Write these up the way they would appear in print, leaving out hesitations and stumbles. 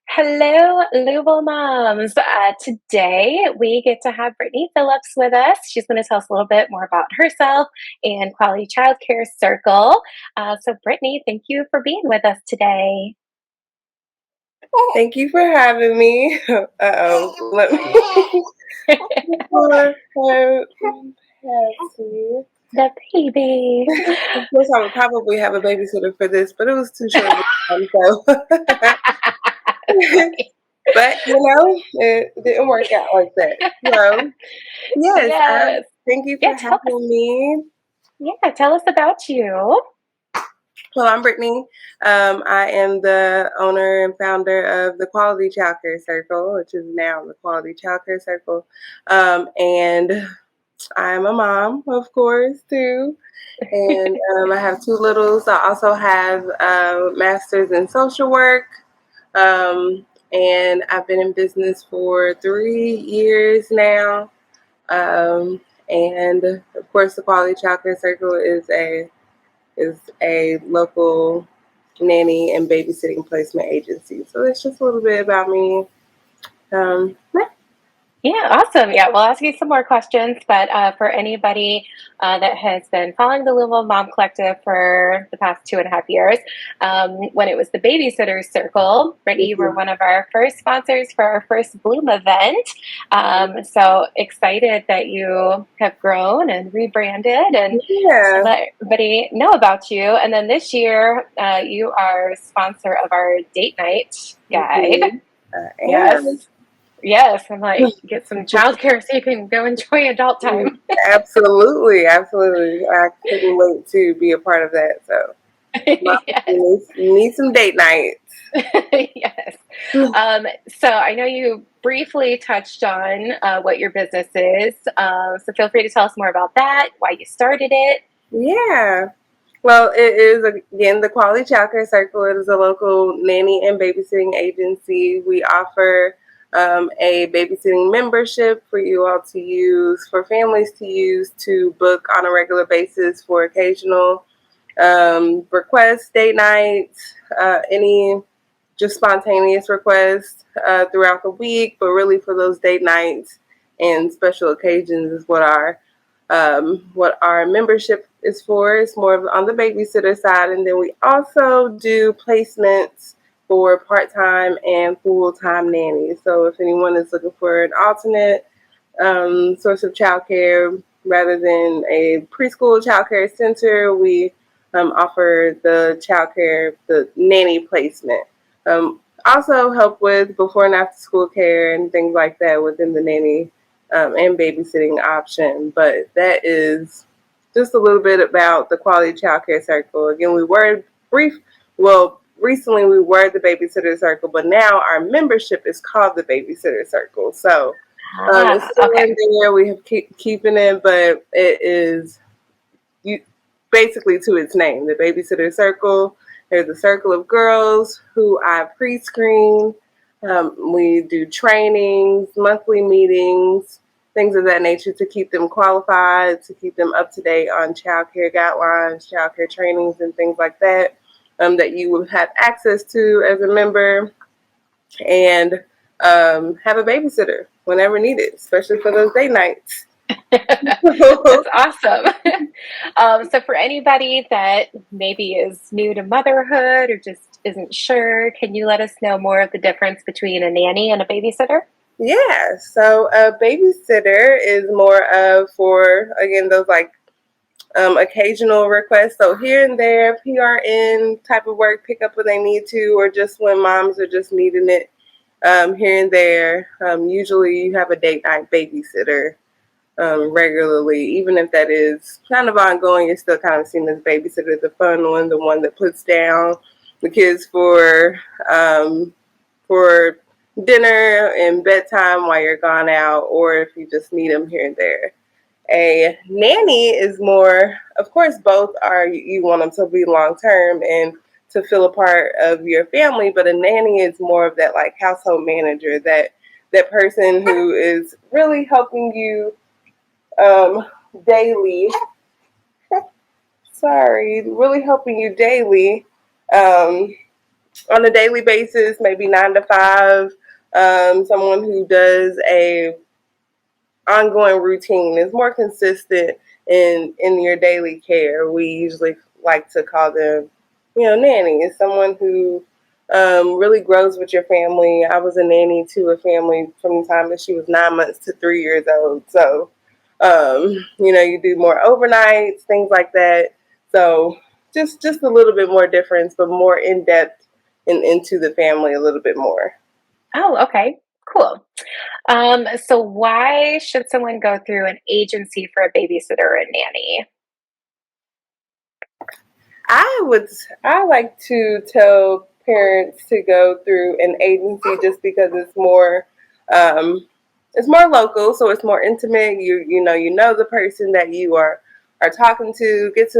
Hello, Louisville moms. Today we get to have Brittany Phillips with us. She's going to tell us a little bit more about herself and Quality Childcare Circle. Brittany, thank you for being with us today. Thank you for having me. Uh-oh. Let me pull her Patsy. The baby. Of course, I would probably have a babysitter for this, but it was too short of a time, so. But, it didn't work out like that. So, yes, Yes. thank you Yeah, for having me. tell us about you. Well, I'm Brittany. I am the owner and founder of the Quality Childcare Circle, which is now the Quality Childcare Circle. And I'm a mom, of course, too. And I have two littles. I also have a master's in social work. And I've been in business for 3 years now. Um, and of course, the Quality Childcare Circle is a local nanny and babysitting placement agency. So that's just a little bit about me. Yeah. Yeah, awesome. Yeah, we'll ask you some more questions, but for anybody that has been following the Louisville Mom Collective for the past 2.5 years, when it was the Babysitters Circle, Brittany, you were one of our first sponsors for our first Bloom event. So excited that you have grown and rebranded and Yeah. let everybody know about you. And then this year, you are sponsor of our date night guide. Yes. Yes, I'm like, get some childcare so you can go enjoy adult time. Absolutely, absolutely. I couldn't wait to be a part of that. So, Yes. need some date nights. Yes. So I know you briefly touched on what your business is. So feel free to tell us more about that, why you started it. Yeah. Well, it is, again, the Quality Childcare Circle. It is a local nanny and babysitting agency. We offer a babysitting membership for you all to use, for families to use to book on a regular basis for occasional requests, date nights, any just spontaneous requests throughout the week, but really for those date nights and special occasions is what our membership is for. It's more of on the babysitter side, and then we also do placements for part-time and full-time nannies. So if anyone is looking for an alternate source of childcare rather than a preschool childcare center, we offer the nanny placement. Also help with before and after school care and things like that within the nanny and babysitting option. But that is just a little bit about the Quality Childcare Circle. Again, recently we were the Babysitter Circle, but now our membership is called the Babysitter Circle. So it's still Okay. in there. We have keeping it, but it is basically to its name, the Babysitter Circle. There's a circle of girls who I pre-screen. We do trainings, monthly meetings, things of that nature to keep them qualified, to keep them up to date on child care guidelines, child care trainings, and things like that that you will have access to as a member, and have a babysitter whenever needed, especially for those day nights. That's awesome. So for anybody that maybe is new to motherhood or just isn't sure, can you let us know more of the difference between a nanny and a babysitter? Yeah, so a babysitter is more of for, again, those like occasional requests. So here and there, PRN type of work, pick up when they need to, or just when moms are just needing it here and there. Usually you have a date night babysitter regularly, even if that is kind of ongoing. You're still kind of seen as babysitter, the fun one, the one that puts down the kids for dinner and bedtime while you're gone out, or if you just need them here and there. A nanny is more, of course, both are, you want them to be long term and to feel a part of your family, but a nanny is more of that like household manager, that person who is really helping you daily. Sorry, really helping you daily um, on a daily basis, maybe 9 to 5. Someone who does a ongoing routine is more consistent in your daily care. We usually like to call them, nanny. Is someone who really grows with your family. I was a nanny to a family from the time that she was 9 months to 3 years old. So, you do more overnights, things like that. So, just a little bit more difference, but more in depth into the family a little bit more. Oh, okay. Cool. So why should someone go through an agency for a babysitter or a nanny? I like to tell parents to go through an agency just because um it's more local, so it's more intimate. You know the person that you are talking to, get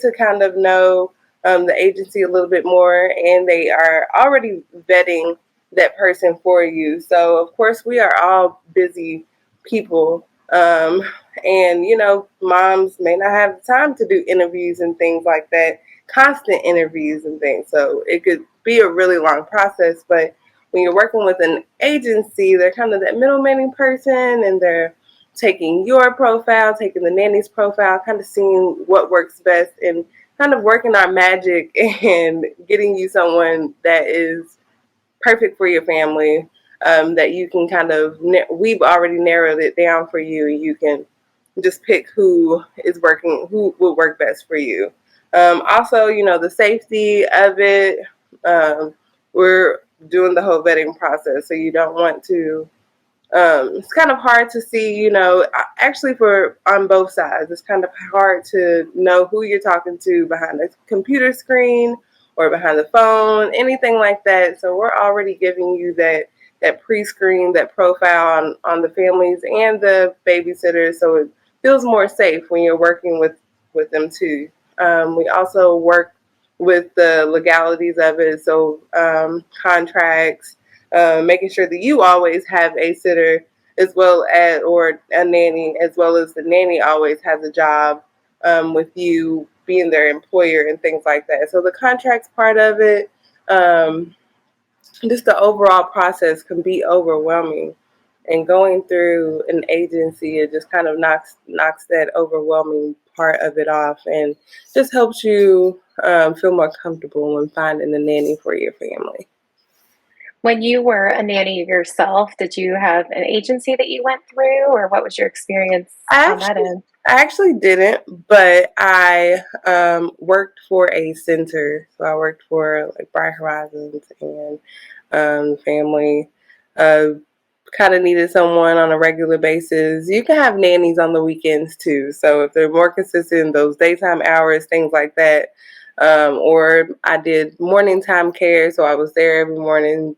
to kind of know the agency a little bit more, and they are already vetting that person for you. So of course we are all busy people. And moms may not have the time to do interviews and things like that, constant interviews and things. So it could be a really long process. But when you're working with an agency, they're kind of that middleman person, and they're taking your profile, taking the nanny's profile, kind of seeing what works best, and kind of working our magic and getting you someone that is perfect for your family. That you can we've already narrowed it down for you. You can just pick who will work best for you. Also, the safety of it. Um, we're doing the whole vetting process, so you don't want to. It's kind of hard to see, actually for on both sides. It's kind of hard to know who you're talking to behind the computer screen or behind the phone, anything like that. So we're already giving you that pre-screen, that profile on the families and the babysitters, so it feels more safe when you're working with them too. We also work with the legalities of it, so contracts, making sure that you always have a sitter as well as or a nanny, as well as the nanny always has a job with you being their employer and things like that. So the contracts part of it, just the overall process can be overwhelming. And going through an agency, it just kind of knocks that overwhelming part of it off, and just helps you feel more comfortable when finding a nanny for your family. When you were a nanny yourself, did you have an agency that you went through, or what was your experience I on that actually, end? I actually didn't, but I worked for a center. So I worked for like Bright Horizons and family. Uh, Kind of needed someone on a regular basis. You can have nannies on the weekends too. So if they're more consistent, those daytime hours, things like that. Or I did morning time care, so I was there every morning,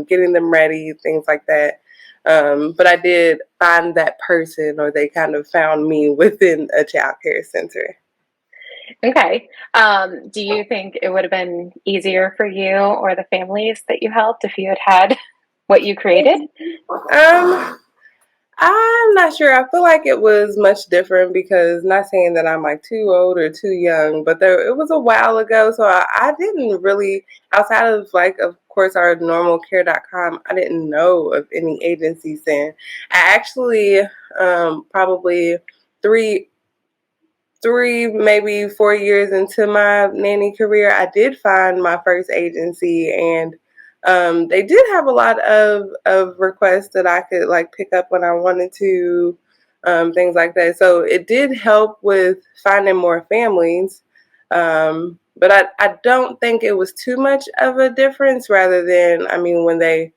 getting them ready, things like that. But I did find that person, or they kind of found me within a child care center. Okay. Do you think it would have been easier for you or the families that you helped if you had had what you created? Um, I'm not sure. I feel like it was much different because, not saying that I'm like too old or too young, but it was a while ago. So I didn't really, outside of like, of course, our normal care.com, I didn't know of any agencies then. I actually, probably three, maybe 4 years into my nanny career, I did find my first agency, and they did have a lot of requests that I could like pick up when I wanted to, things like that. So it did help with finding more families. But I don't think it was too much of a difference, rather than, I mean, when they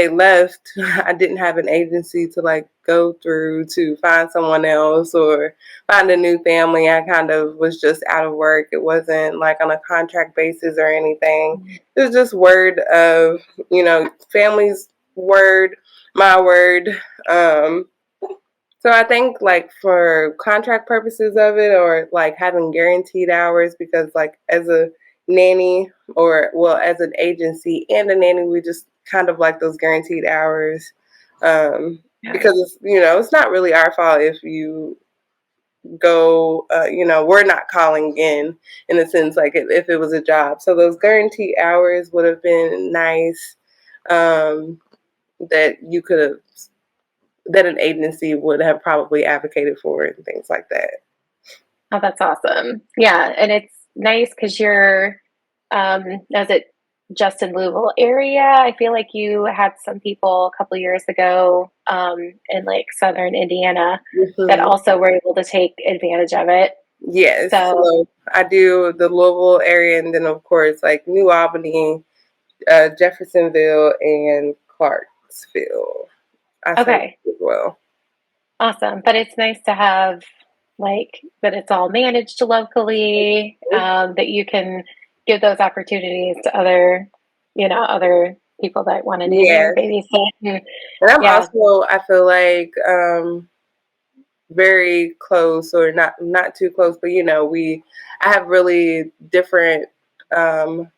left, I didn't have an agency to like go through to find someone else or find a new family. I kind of was just out of work. It wasn't like on a contract basis or anything. It was just word of, family's word, my word. Um, so I think like for contract purposes of it, or like having guaranteed hours, because like as a nanny, or well, as an agency and a nanny, we just kind of like those guaranteed hours. Yeah. Because it's not really our fault if you go, we're not calling in a sense, like if it was a job. So those guaranteed hours would have been nice, that you could have, that an agency would have probably advocated for and things like that. Oh, that's awesome. Yeah, and it's nice because you're, as it just in Louisville area. I feel like you had some people a couple years ago in like southern Indiana that Hmm. also were able to take advantage of it. Yes, So, so I do the Louisville area, and then of course like New Albany, Jeffersonville, and Clarksville. I serve okay, as well. awesome. But it's nice to have like that it's all managed locally, that you can give those opportunities to other, other people that want to nanny or Yes, babysit. And and I'm yeah, also, I feel like, very close, or not too close, but I have really different, um,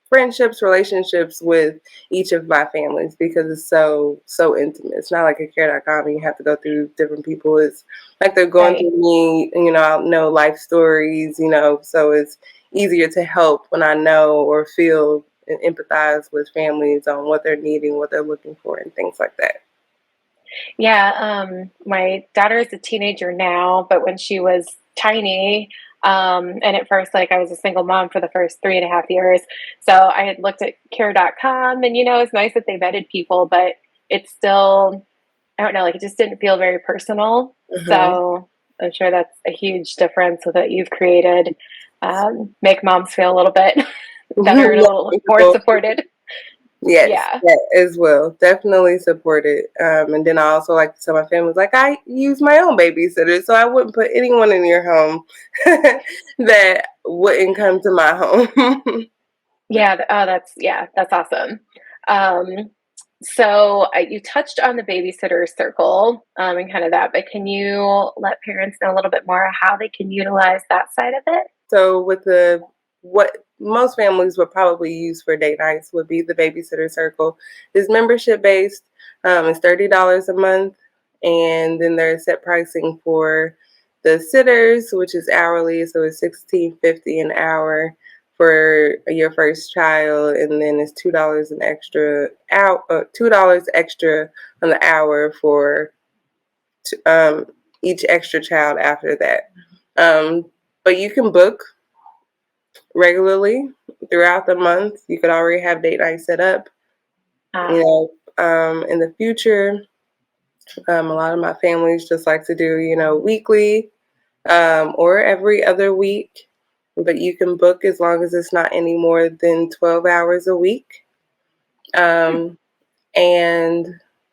friendships, relationships with each of my families, because it's so intimate. It's not like a care.com and you have to go through different people. It's like they're going right. through me, I know life stories, so it's easier to help when I know or feel and empathize with families on what they're needing, what they're looking for, and things like that. Yeah, my daughter is a teenager now, but when she was tiny, and at first, like I was a single mom for the first 3.5 years. So I had looked at care.com and, it's nice that they vetted people, but it's still, I don't know, like it just didn't feel very personal. Hmm. So I'm sure that's a huge difference that you've created, make moms feel a little bit better and a little more supported. Yes, Yeah. that as well. Definitely support it. And then I also like to tell my family, like, I use my own babysitter, so I wouldn't put anyone in your home that wouldn't come to my home. Yeah, that's awesome. Um, so you touched on the babysitter circle and kind of that, but can you let parents know a little bit more how they can utilize that side of it? So with the what most families would probably use for date nights would be the Babysitter Circle. It's membership based. It's $30 a month, and then there's set pricing for the sitters, which is hourly, so it's $16.50 an hour for your first child, and then it's $2 an extra out $2 extra on the hour for um, each extra child after that. Um, but you can book regularly throughout the month. You could already have date night set up. Ah, In the future, a lot of my families just like to do, weekly, or every other week. But you can book as long as it's not any more than 12 hours a week. hmm, Um, and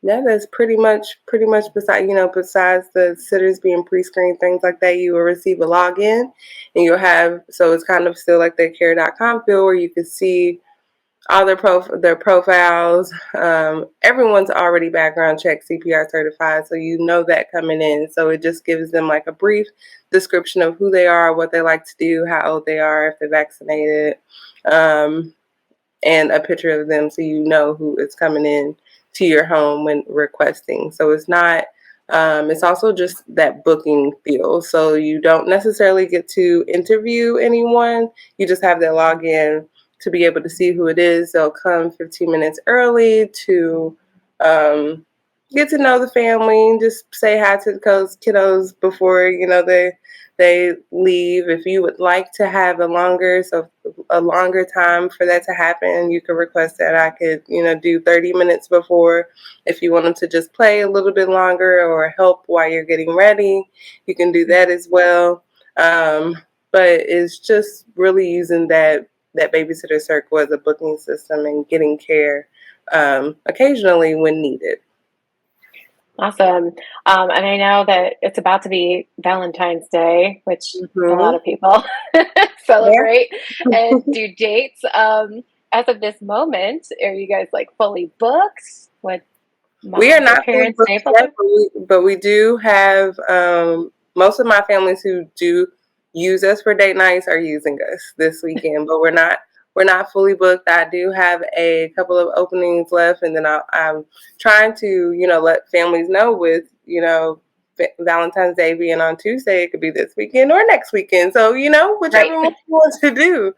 yeah, that's pretty much besides the sitters being pre-screened, things like that, you will receive a login, and you'll have, so it's kind of still like the care.com feel, where you can see all their profiles. Everyone's already background check CPR certified, so you know that coming in. So it just gives them like a brief description of who they are, what they like to do, how old they are, if they're vaccinated, um, and a picture of them, so you know who is coming in to your home when requesting. So it's not. It's also just that booking feel. So you don't necessarily get to interview anyone. You just have their login to be able to see who it is. They'll come 15 minutes early to um, get to know the family, just say hi to those kiddos before they leave. If you would like to have a longer time for that to happen, you can request that I could, do 30 minutes before. If you want them to just play a little bit longer or help while you're getting ready, you can do that as well. But it's just really using that babysitter circle as a booking system and getting care, occasionally when needed. awesome. And I know that it's about to be Valentine's Day, which a lot Hmm. of people Yeah. celebrate and do dates. As of this moment, are you guys like fully booked? What We are moms or not fully parents booked able yet, to? but we do have, most of my families who do use us for date nights are using us this weekend, but we're not fully booked. I do have a couple of openings left, and then I'm trying to let families know with Valentine's Day being on Tuesday, it could be this weekend or next weekend. So, Right. whichever one you want to do.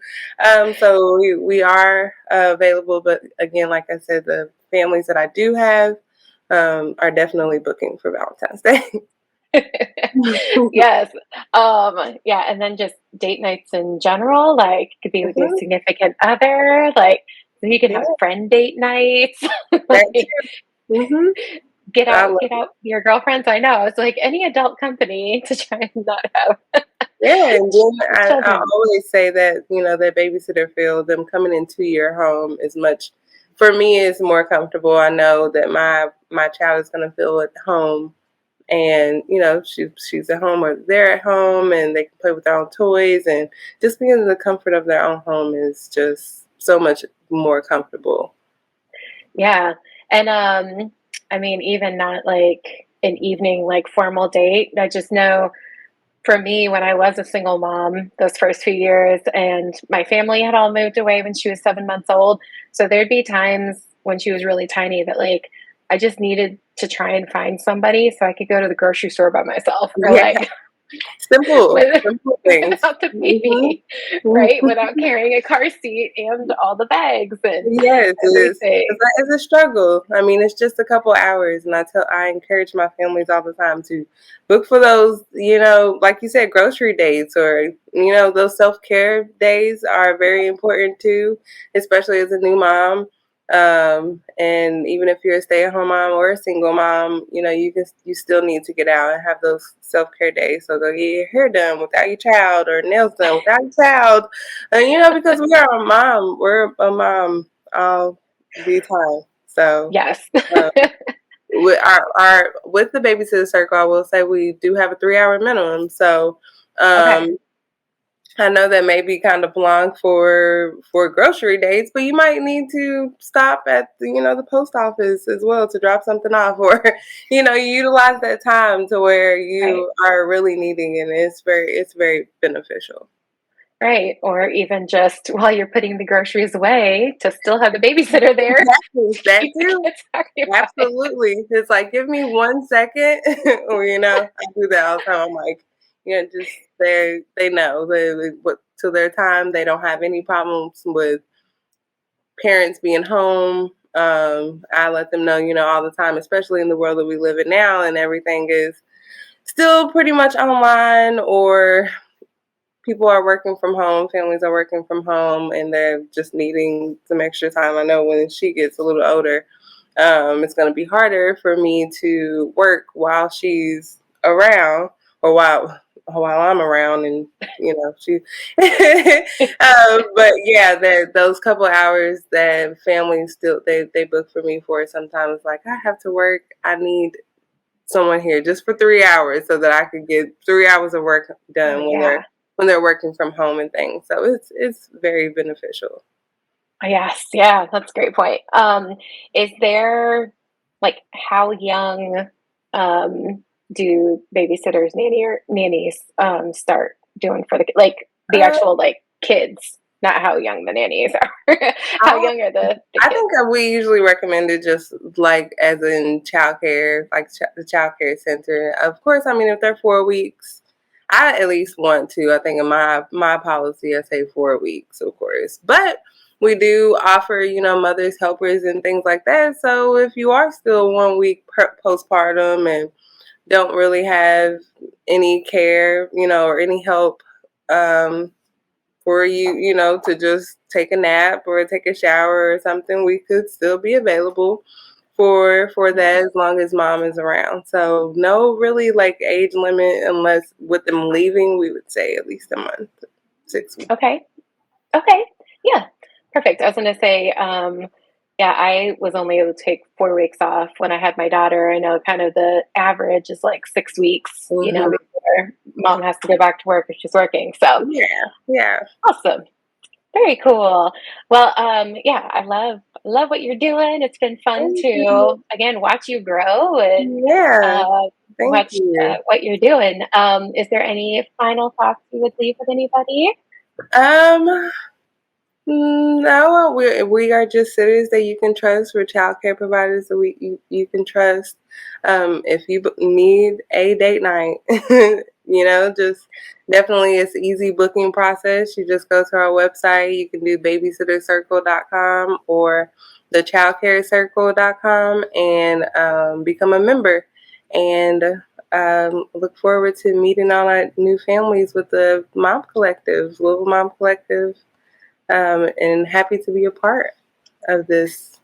So we are available, but again, like I said, the families that I do have are definitely booking for Valentine's Day. Yes. Yeah, and then just date nights in general, like could be with your Mhm. significant other, like you could Yeah, have friend date nights, that like too. I love get out your girlfriends. I know. It's like any adult company to try and not have Yeah, and then I children. always say that, that babysitter feel, them coming into your home is much, for me, is more comfortable. I know that my child is going to feel at home, and she's at home or they're at home, and they can play with their own toys, and just being in the comfort of their own home is just so much more comfortable. Yeah. And I mean, even not like an evening like formal date. I just know for me, when I was a single mom those first few years, and my family had all moved away when she was 7 months old. So there'd be times when she was really tiny that like I just needed to try and find somebody so I could go to the grocery store by myself or Yeah, like simple, with, simple things. without the Hmm. baby, right? Without carrying a car seat and all the bags and Yes, it is. everything. It's a struggle. I mean, it's just a couple hours, and I encourage my families all the time to book for those, like you said, grocery dates, or those self-care days are very important too, especially as a new mom. And even if you're a stay-at-home mom or a single mom, you still need to get out and have those self-care days. So go get your hair done without your child, or nails done without your child, and because we're a mom all the time. So Yes. uh, with with the babysitter circle, I will say we do have a 3 hour minimum. So Okay. um, I know that may be kind of long for grocery dates, but you might need to stop at the post office as well to drop something off, or you utilize that time to where Right. you are really needing it. And it's very beneficial. Right. Or even just while you're putting the groceries away to still have the babysitter there Exactly, to that keep the too. kids occupied. Absolutely. It's like, give me 1 second. Or, I do that all the time. I'm like, just they know what to their time. They don't have any problems with parents being home. I let them know, all the time, especially in the world that we live in now, and everything is still pretty much online, or people are working from home, families are working from home, and they're just needing some extra time. I know when she gets a little older, it's going to be harder for me to work while she's around, or while I'm around, and she. But yeah, those couple hours that families still they book for me for, sometimes like, I have to work. I need someone here just for 3 hours so that I could get 3 hours of work Oh done yeah. when they're working from home and things. So it's very beneficial. Yes, yeah, that's a great point. Is there like how young do babysitters, nannies start doing for like the Uh, actual like kids, not how young the nannies are. How I young are the I kids? think that we usually recommend it just like as in childcare, like the childcare center. Of course, I mean, if they're 4 weeks, I at least want to. I think in my policy, I say 4 weeks, of course. But we do offer, mothers helpers and things like that. So if you are still 1 week postpartum and don't really have any care, or any help, um, for you, to just take a nap or take a shower or something, we could still be available for that as long as mom is around. So no really like age limit, unless with them leaving, we would say at least a month, 6 weeks. Okay. Okay. Yeah. Perfect. I was gonna say, yeah, I was only able to take 4 weeks off when I had my daughter. I know kind of the average is like 6 weeks, Hmm. before mom has to go back to work if she's working. So Yeah, yeah, awesome. Very cool. Well, yeah, I love what you're doing. It's been fun thank you. to again watch you grow and Yeah, uh, thank watch you. what you're doing. Is there any final thoughts you would leave with anybody? Um, No, we are just sitters that you can trust. We're childcare providers that you can trust. If you need a date night, just definitely it's an easy booking process. You just go to our website. You can do babysittercircle.com or thechildcarecircle.com and become a member. And look forward to meeting all our new families with the Mom Collective, Little Mom Collective, and happy to be a part of this.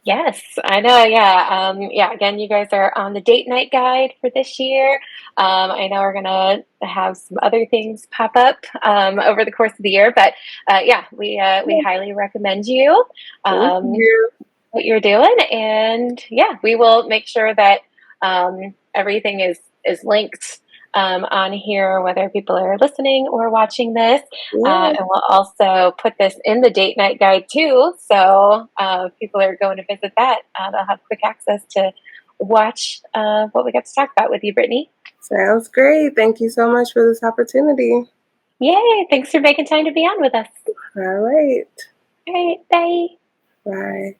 Yes, I know. Yeah. Yeah. Again, you guys are on the date night guide for this year. I know we're gonna have some other things pop up over the course of the year, but yeah, we highly recommend you Thank um, you. what you're doing, and yeah, we will make sure that everything is linked on here, whether people are listening or watching this. Yeah. And we'll also put this in the date night guide too. So if people are going to visit that, they'll have quick access to watch what we got to talk about with you, Brittany. Sounds great. Thank you so much for this opportunity. Yay! Thanks for making time to be on with us. All right. All right, bye. Bye.